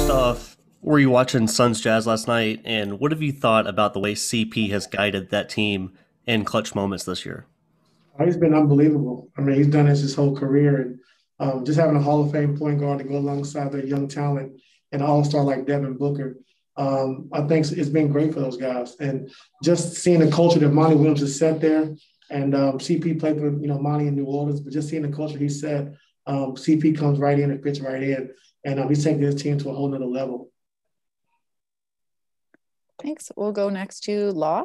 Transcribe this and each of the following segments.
First off, were you watching Suns Jazz last night, and what have you thought about the way CP has guided that team in clutch moments this year? He's been unbelievable. I mean, he's done this his whole career, and just having a Hall of Fame point guard to go alongside their young talent and an all-star like Devin Booker, I think it's been great for those guys. And just seeing the culture that Monty Williams has set there, and CP played for Monty in New Orleans, but just seeing the culture he set, CP comes right in and fits right in, and he's taking his team to a whole nother level. Thanks. We'll go next to Law.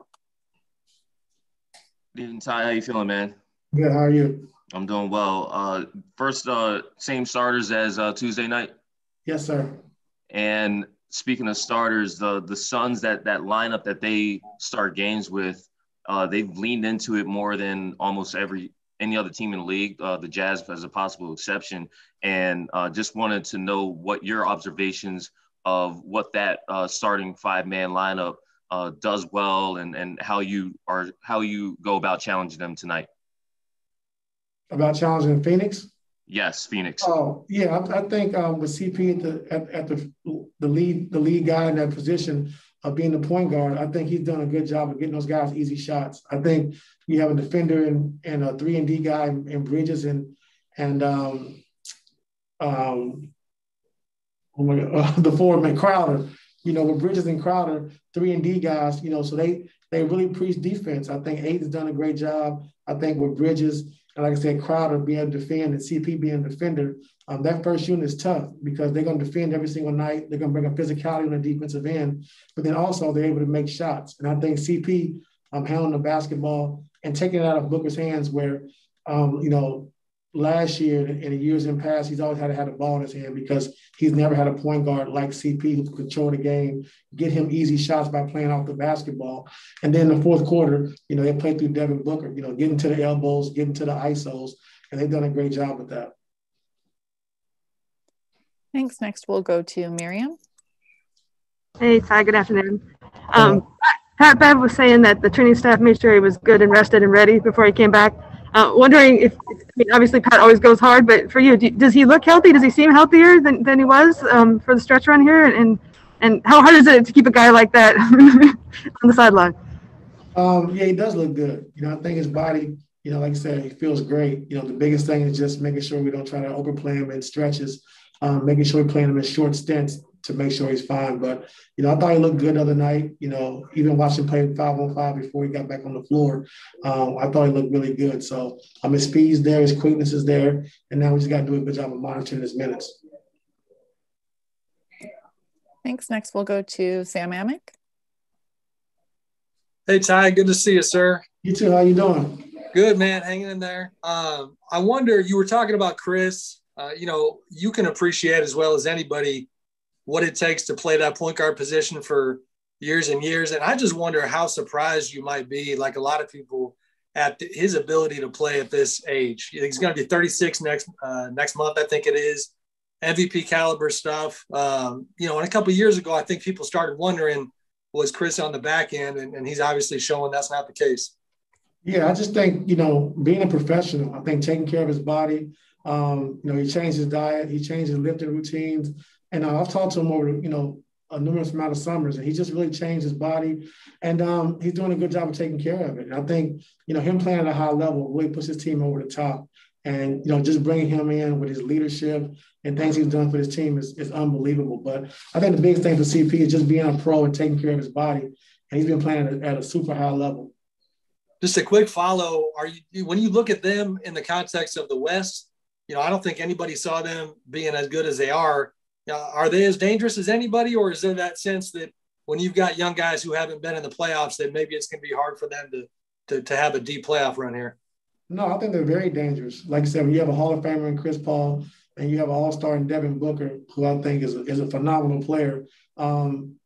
Good evening, Ty. How you feeling, man? Good. How are you? I'm doing well. First, same starters as Tuesday night. Yes, sir. And speaking of starters, the Suns, that lineup that they start games with, they've leaned into it more than almost any other team in the league. The Jazz as a possible exception. And just wanted to know what your observations of what that starting 5-man lineup does well, and how you go about challenging them tonight. About challenging Phoenix? Yes, Phoenix. Oh yeah, I think with CP at the lead guy in that position of being the point guard, I think he's done a good job of getting those guys easy shots. I think you have a defender and a 3-and-D guy in Bridges and the forward Crowder. With Bridges and Crowder, 3-and-D guys, so they really preach defense. I think Aiden's done a great job. I think with Bridges, and like I said, Crowder being able to defend and CP being a defender, that first unit is tough because they're going to defend every single night. They're going to bring a physicality on the defensive end, but then also they're able to make shots. And I think CP handling the basketball and taking it out of Booker's hands where, last year and the years in past, he's always had to have the ball in his hand because he's never had a point guard like CP who can control the game, get him easy shots by playing off the basketball. And then in the fourth quarter, they played through Devin Booker, getting to the elbows, getting to the ISOs, and they've done a great job with that. Thanks. Next, we'll go to Miriam. Hey, Ty, good afternoon. Pat Bev was saying that the training staff made sure he was good and rested and ready before he came back. Wondering obviously Pat always goes hard, but for you, does he look healthy? Does he seem healthier than he was for the stretch run here? And how hard is it to keep a guy like that on the sideline? Yeah, he does look good. I think his body, like I said, he feels great. The biggest thing is just making sure we don't try to overplay him in stretches, making sure we're playing him in short stints to make sure he's fine. But, I thought he looked good the other night. Even watching him play 5-on-5 before he got back on the floor, I thought he looked really good. So, his speed's there, his quickness is there, and now we just got to do a good job of monitoring his minutes. Thanks. Next, we'll go to Sam Amick. Hey, Ty, good to see you, sir. You too. How you doing? Good, man. Hanging in there. I wonder, you were talking about Chris. You can appreciate as well as anybody what it takes to play that point guard position for years and years. And I just wonder how surprised you might be, like a lot of people, at his ability to play at this age. He's going to be 36 next month, I think it is. MVP caliber stuff. And a couple of years ago, I think people started wondering, was Chris on the back end? And he's obviously showing that's not the case. Yeah, I just think, being a professional, I think taking care of his body, he changed his diet, he changed his lifting routines. And I've talked to him over, a numerous amount of summers, and he just really changed his body. And he's doing a good job of taking care of it. And I think, him playing at a high level really puts his team over the top. And, just bringing him in with his leadership and things he's done for his team is unbelievable. But I think the biggest thing for CP is just being a pro and taking care of his body. And he's been playing at a super high level. Just a quick follow. When you look at them in the context of the West, I don't think anybody saw them being as good as they are. Are they as dangerous as anybody, or is there that sense that when you've got young guys who haven't been in the playoffs, that maybe it's going to be hard for them to have a deep playoff run here? No, I think they're very dangerous. Like I said, when you have a Hall of Famer in Chris Paul and you have an all-star in Devin Booker, who I think is a phenomenal player,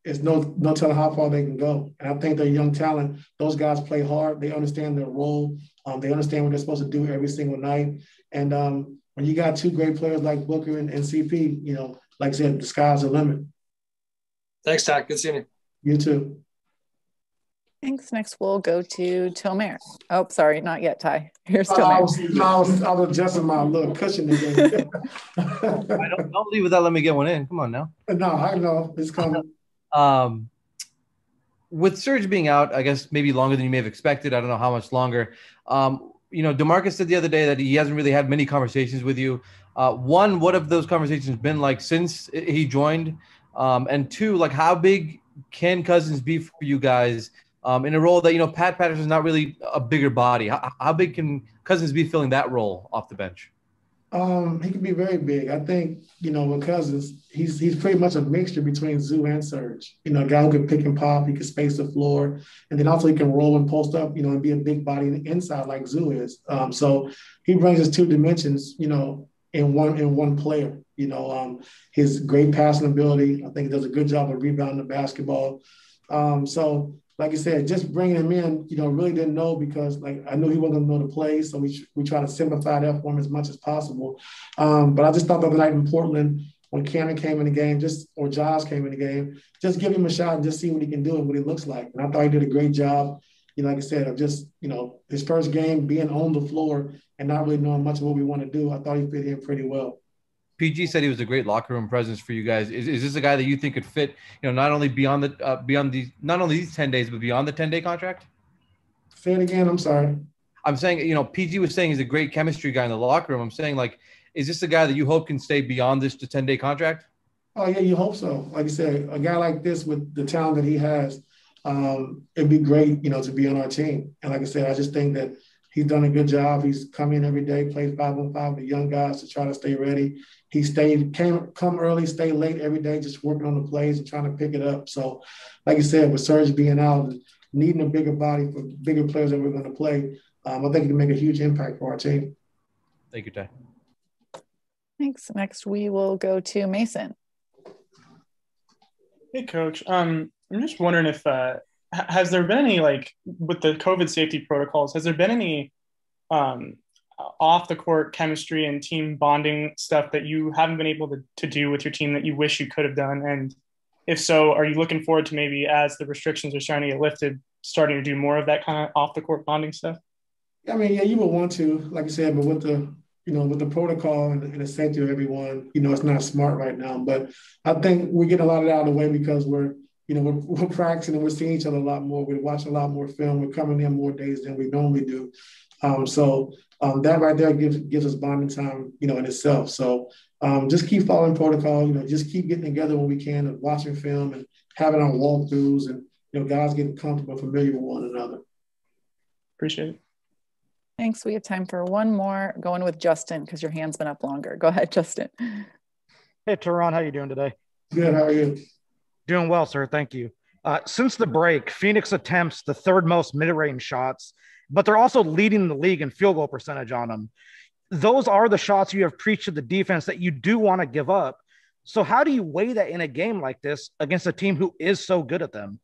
it's no telling how far they can go. And I think they're young talent. Those guys play hard. They understand their role. They understand what they're supposed to do every single night. And when you got two great players like Booker and CP, like I said, the sky's the limit. Thanks, Ty. Good seeing you. You too. Thanks. Next, we'll go to Tomer. Oh, sorry, not yet, Ty. Here's I Tomer. was adjusting my little cushion again. Don't leave without letting me get one in. Come on now. No, I know it's coming. With Serge being out, I guess maybe longer than you may have expected. I don't know how much longer. DeMarcus said the other day that he hasn't really had many conversations with you. One, what have those conversations been like since he joined? And two, like how big can Cousins be for you guys in a role that, Pat Patterson's not really a bigger body? How big can Cousins be filling that role off the bench? He can be very big. I think, with Cousins, he's pretty much a mixture between Zoo and Serge. A guy who can pick and pop, he can space the floor, and then also he can roll and post up, and be a big body inside like Zoo is. So he brings us two dimensions, in one player. His great passing ability. I think he does a good job of rebounding the basketball. So like I said, just bringing him in, really didn't know because I knew he wasn't going to know the play. So we try to simplify that for him as much as possible. But I just thought the other night in Portland, when Cameron came in the game, or Josh came in the game, just give him a shot and just see what he can do and what he looks like. And I thought he did a great job, like I said, of just, his first game being on the floor and not really knowing much of what we want to do. I thought he fit in pretty well. PG said he was a great locker room presence for you guys. Is this a guy that you think could fit, not only not only these 10 days, but beyond the 10-day contract? Say it again. I'm sorry. I'm saying, PG was saying he's a great chemistry guy in the locker room. I'm saying, is this a guy that you hope can stay beyond this 10-day contract? Oh, yeah, you hope so. Like I said, a guy like this with the talent that he has, it'd be great, to be on our team. And like I said, I just think that he's done a good job. He's come in every day, plays 5-on-5 with the young guys to try to stay ready. He come early, stay late every day, just working on the plays and trying to pick it up. So, like you said, with Serge being out and needing a bigger body for bigger players that we're going to play, I think he can make a huge impact for our team. Thank you, Ty. Thanks. Next, we will go to Mason. Hey, Coach. I'm just wondering if has there been any, with the COVID safety protocols, has there been any off the court chemistry and team bonding stuff that you haven't been able to do with your team that you wish you could have done? And if so, are you looking forward to maybe as the restrictions are starting to get lifted, starting to do more of that kind of off the court bonding stuff? I mean, yeah, you would want to, like I said, but with the protocol and the safety of everyone, it's not smart right now. But I think we're getting a lot of that out of the way because we're practicing and we're seeing each other a lot more. We're watching a lot more film. We're coming in more days than we normally do. So that right there gives us bonding time, in itself. So just keep following protocol, just keep getting together when we can and watching film and having our walkthroughs and, guys getting comfortable, familiar with one another. Appreciate it. Thanks. We have time for one more, going with Justin because your hand's been up longer. Go ahead, Justin. Hey, Teron, how you doing today? Good. How are you? Doing well, sir. Thank you. Since the break, Phoenix attempts the third most mid-range shots, but they're also leading the league in field goal percentage on them. Those are the shots you have preached to the defense that you do want to give up. So how do you weigh that in a game like this against a team who is so good at them?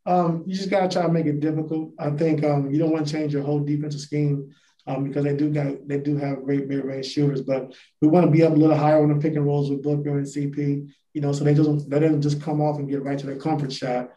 You just got to try to make it difficult. I think you don't want to change your whole defensive scheme because they do have great mid-range shooters, but we want to be up a little higher on the pick and rolls with Booker and CP, so they don't just come off and get right to their comfort shot.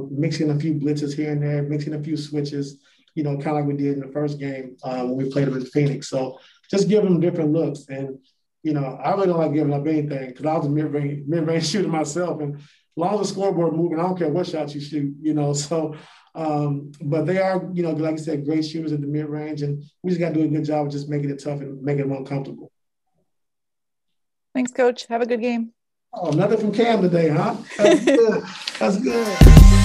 Mixing a few blitzes here and there, mixing a few switches, kind of like we did in the first game when we played with Phoenix. So just give them different looks. And, I really don't like giving up anything because I was a mid-range shooter myself. And as long as the scoreboard moving, I don't care what shots you shoot, So, but they are, like I said, great shooters at the mid-range. And we just got to do a good job of just making it tough and making them uncomfortable. Thanks, Coach. Have a good game. Oh, nothing from Cam today, huh? That's good. That's good.